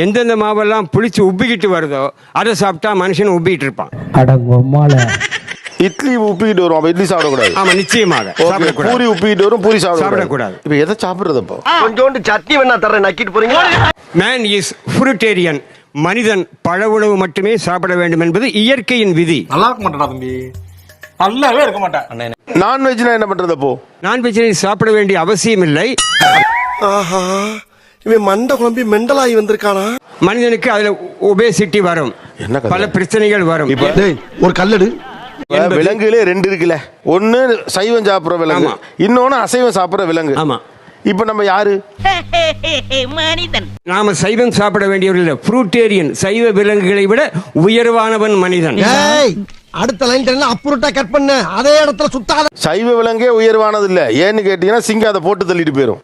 எந்தெந்த மாவெல்லாம் புளிச்சு உப்பிக்கிட்டு வருதோ அதை சாப்பிட்டா மனுஷன் உப்பிக்கிட்டு இருப்பான். இட்லி உப்பிக்கிட்டு வரும், அப்ப இட்லி சாப்பிடக்கூடாது. ஆமா, நிச்சயமாக சாப்பிடக்கூடாது. பூரி உப்பிக்கிட்டு வரும், பூரி சாப்பிடக்கூடாது. இப்ப எதை சாப்பிடுறது? அப்போ கொஞ்சோண்டு சட்னி வேணா தர்றேன், நக்கிட்டு போறீங்களா? Man is fruitarian. மனிதன் பழ உணவு மட்டுமே சாப்பிட வேண்டும் என்பது இயற்கையின் விதி. நல்லா இருக்க மாட்டா தம்பி, நல்லாவே இருக்க மாட்டேன். நான்வெஜ்னா என்ன பண்றது? அப்போ நான்வெஜ்ஜை சாப்பிட வேண்டிய அவசியம் இல்லை. ஆஹா, இவன் மண்டை குழம்பி மெண்டலாகி வந்திருக்கானா? மனிதனுக்கு அதுல ஒபேசிட்டி வரும், பல பிரச்சனைகள் வரும். ஒரு கல்லடு. விலங்குகளே ரெண்டு இருக்குல்ல, ஒன்னு சைவம் சாப்பிடுற விலங்கு, இன்னொன்னு அசைவம் சாப்பிடுற விலங்கு. ஆமா, இப்ப நம்ம யாரு? மனிதன். நாம சைவம் சாப்பிட வேண்டியவர்கள் ஃப்ரூட்டேரியன். சைவ விலங்குகளை விட உயர்வானவன் மனிதன். அடுத்த லைன் அப்புறட்டா கட் பண்ண, அதே இடத்துல சுத்தாத. சைவ விலங்கே உயர்வானது இல்ல. ஏன்னு கேட்டீங்கன்னா சிங்கம் அதை போட்டு தள்ளிட்டு போயிரும்.